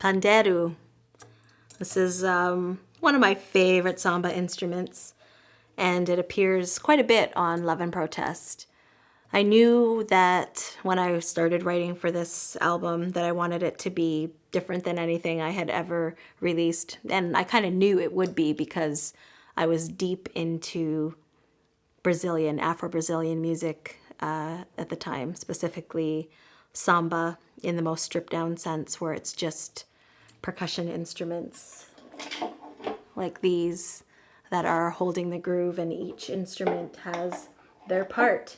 pandeiro. This is one of my favorite samba instruments, and it appears quite a bit on Love and Protest. I knew that when I started writing for this album that I wanted it to be different than anything I had ever released, and I kind of knew it would be because I was deep into Afro-Brazilian music at the time, specifically samba in the most stripped down sense, where it's just percussion instruments like these that are holding the groove, and each instrument has their part.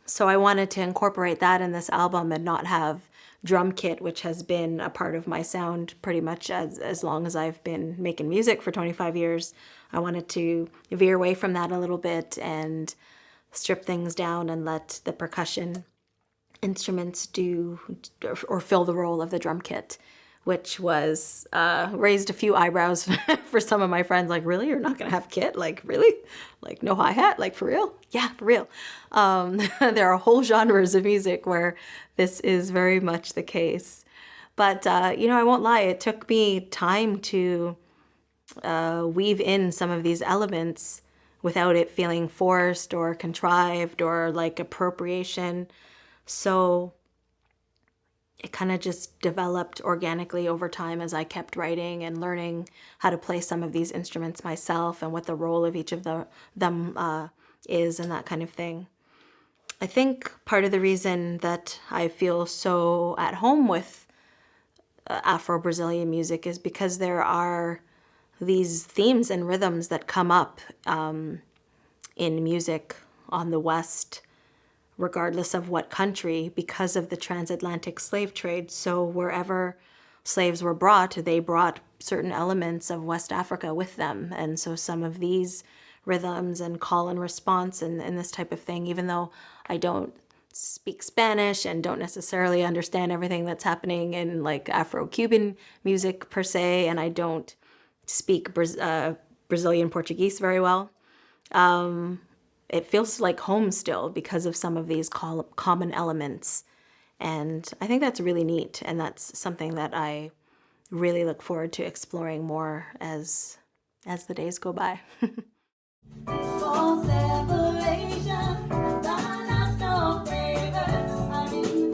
So I wanted to incorporate that in this album and not have drum kit, which has been a part of my sound pretty much as long as I've been making music for 25 years. I wanted to veer away from that a little bit and strip things down and let the percussion instruments do or fill the role of the drum kit, which was raised a few eyebrows for some of my friends. Like, really? You're not going to have kit? Like, really? Like, no hi-hat? Like, for real? Yeah, for real. There are whole genres of music where this is very much the case. But, I won't lie. It took me time to weave in some of these elements without it feeling forced or contrived or like appropriation. So it kind of just developed organically over time as I kept writing and learning how to play some of these instruments myself and what the role of each of them is and that kind of thing. I think part of the reason that I feel so at home with Afro-Brazilian music is because there are these themes and rhythms that come up in music on the West, regardless of what country, because of the transatlantic slave trade. So wherever slaves were brought, they brought certain elements of West Africa with them. And so some of these rhythms and call and response and this type of thing, even though I don't speak Spanish and don't necessarily understand everything that's happening in like Afro-Cuban music per se, and I don't speak Brazilian Portuguese very well, it feels like home still because of some of these common elements. And I think that's really neat. And that's something that I really look forward to exploring more as the days go by. For separation, thine hast no favors. I didn't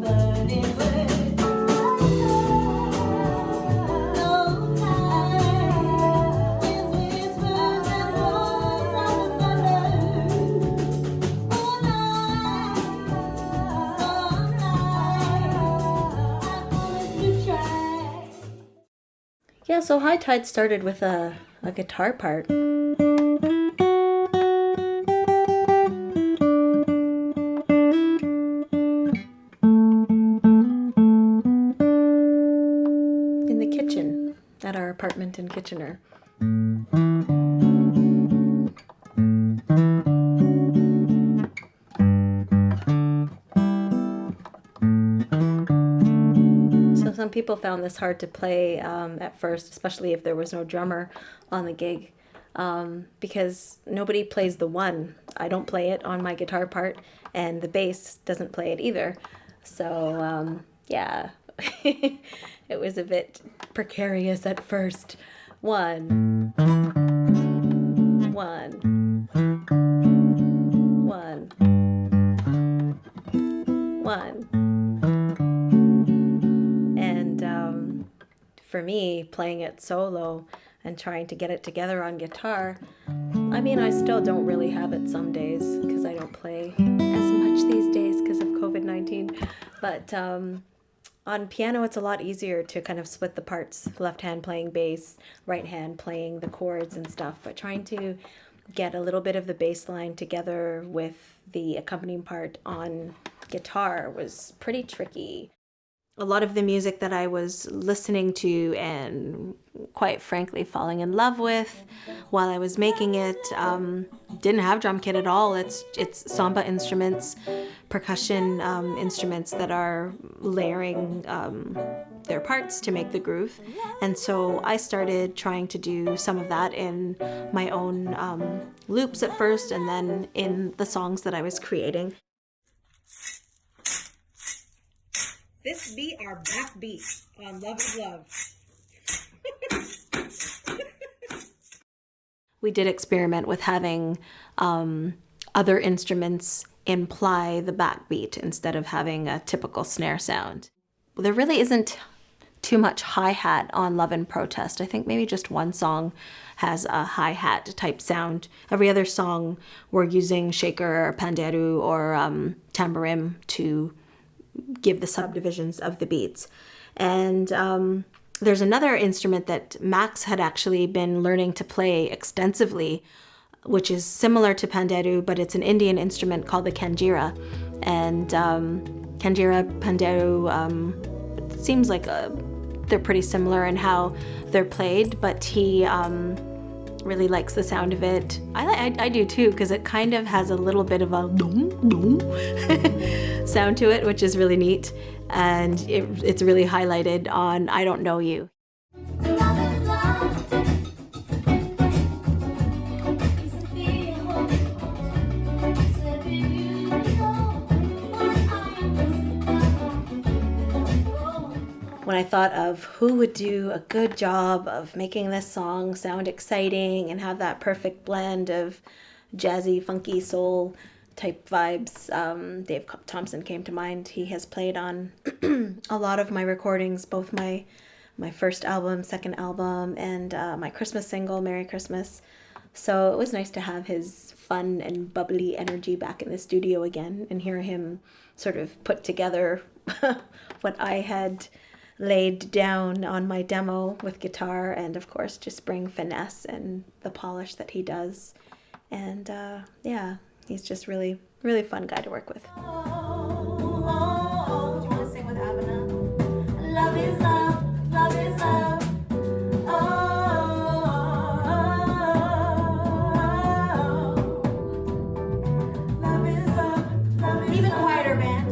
burn it with no time. With whispers and roars of the thunder. All night, I always do try. Yeah, so High Tide started with a guitar part. In the kitchen at our apartment in Kitchener. So some people found this hard to play at first, especially if there was no drummer on the gig, because nobody plays the one. I don't play it on my guitar part, and the bass doesn't play it either. So yeah, it was a bit precarious at first. One, one, one, one. And for me, playing it solo and trying to get it together on guitar, I mean, I still don't really have it some days because I don't play as much these days because of COVID-19. But on piano, it's a lot easier to kind of split the parts. Left hand playing bass, right hand playing the chords and stuff. But trying to get a little bit of the bass line together with the accompanying part on guitar was pretty tricky. A lot of the music that I was listening to and quite frankly falling in love with while I was making it didn't have drum kit at all. It's samba instruments, percussion instruments that are layering their parts to make the groove. And so I started trying to do some of that in my own loops at first, and then in the songs that I was creating. This be our backbeat on Love is Love. We did experiment with having other instruments imply the backbeat instead of having a typical snare sound. There really isn't too much hi-hat on Love and Protest. I think maybe just one song has a hi-hat type sound. Every other song we're using shaker or panderu or tamborim to give the subdivisions of the beats. And there's another instrument that Max had actually been learning to play extensively, which is similar to panderu, but it's an Indian instrument called the kanjira. And kanjira, panderu, seems like they're pretty similar in how they're played, but he really likes the sound of it. I do too, because it kind of has a little bit of a dum dum sound to it, which is really neat, and it's really highlighted on I Don't Know You. When I thought of who would do a good job of making this song sound exciting and have that perfect blend of jazzy, funky, soul type vibes, Dave Thompson came to mind. He has played on a lot of my recordings, both my first album, second album, and my Christmas single, Merry Christmas. So it was nice to have his fun and bubbly energy back in the studio again and hear him sort of put together what I had laid down on my demo with guitar, and of course just bring finesse and the polish that he does. And yeah, he's just really, really fun guy to work with. Do you want to sing with Abena? Love is love, love is love. Love is love, love is even quieter, band.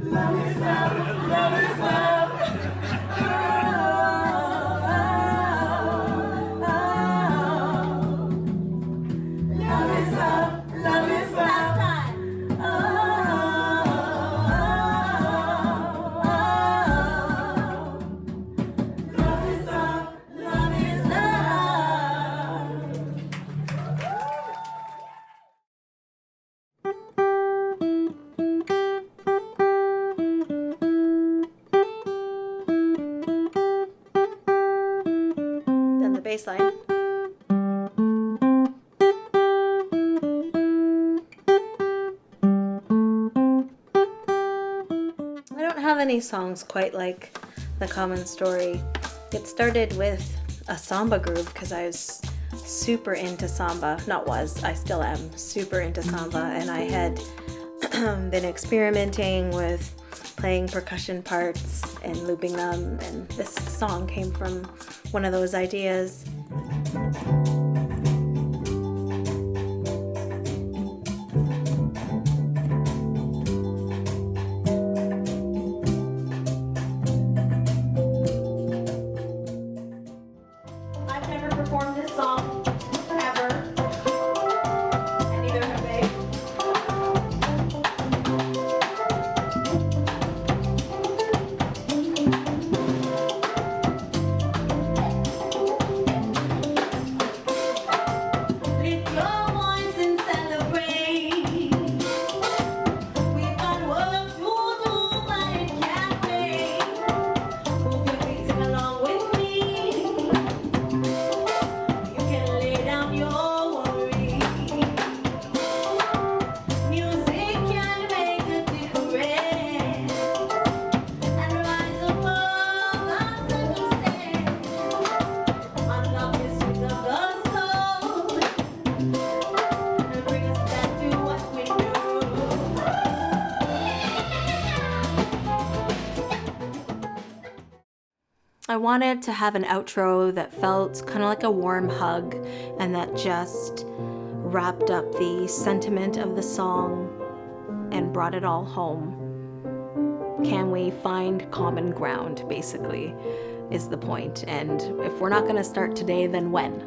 Love is love, love is love. Bass line. I don't have any songs quite like The Common Story. It started with a samba groove because I was super into samba. I still am super into samba, and I had been experimenting with playing percussion parts and looping them, and this song came from one of those ideas. I've never performed this song ever, and neither have they. I wanted to have an outro that felt kind of like a warm hug and that just wrapped up the sentiment of the song and brought it all home. Can we find common ground, basically, is the point. And if we're not going to start today, then when?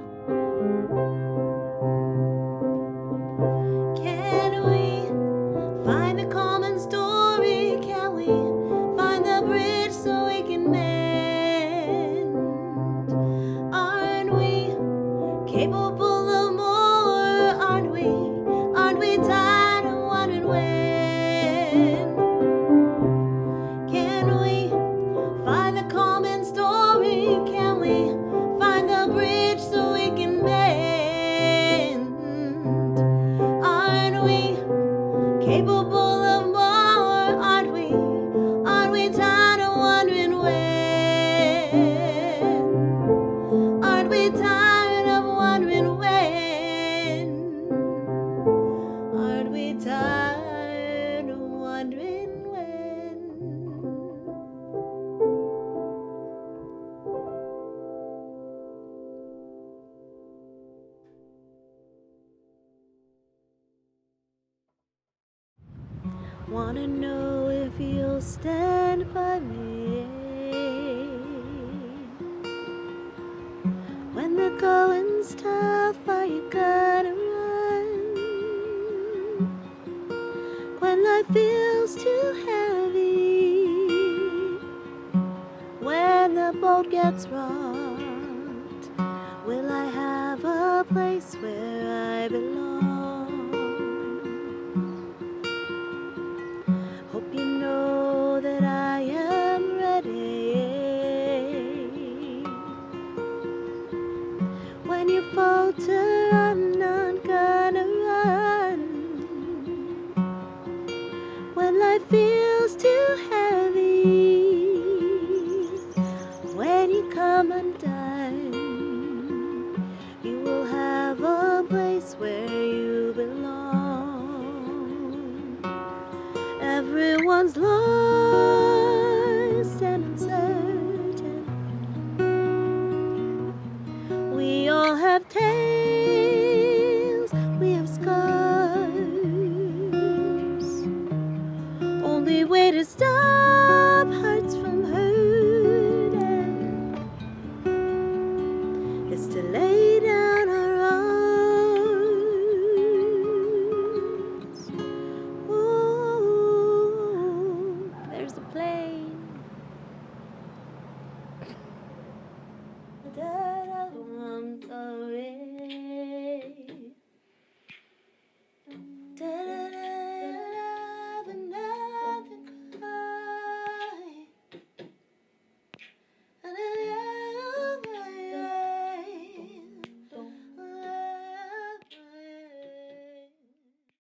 Wanna know if you'll stand by me when the going's tough. Are you gonna run when life feels too heavy? When the boat gets rocked, will I have a place where I belong? Hope you know that I am ready. When you falter, I'm not gonna run. When life feels too heavy, when you come undone, you will have a place where you belong. Everyone's lost and uncertain. We all have tales, we have scars. Only way to stop hearts from hurting is to lay down our arms. Ooh, there's a place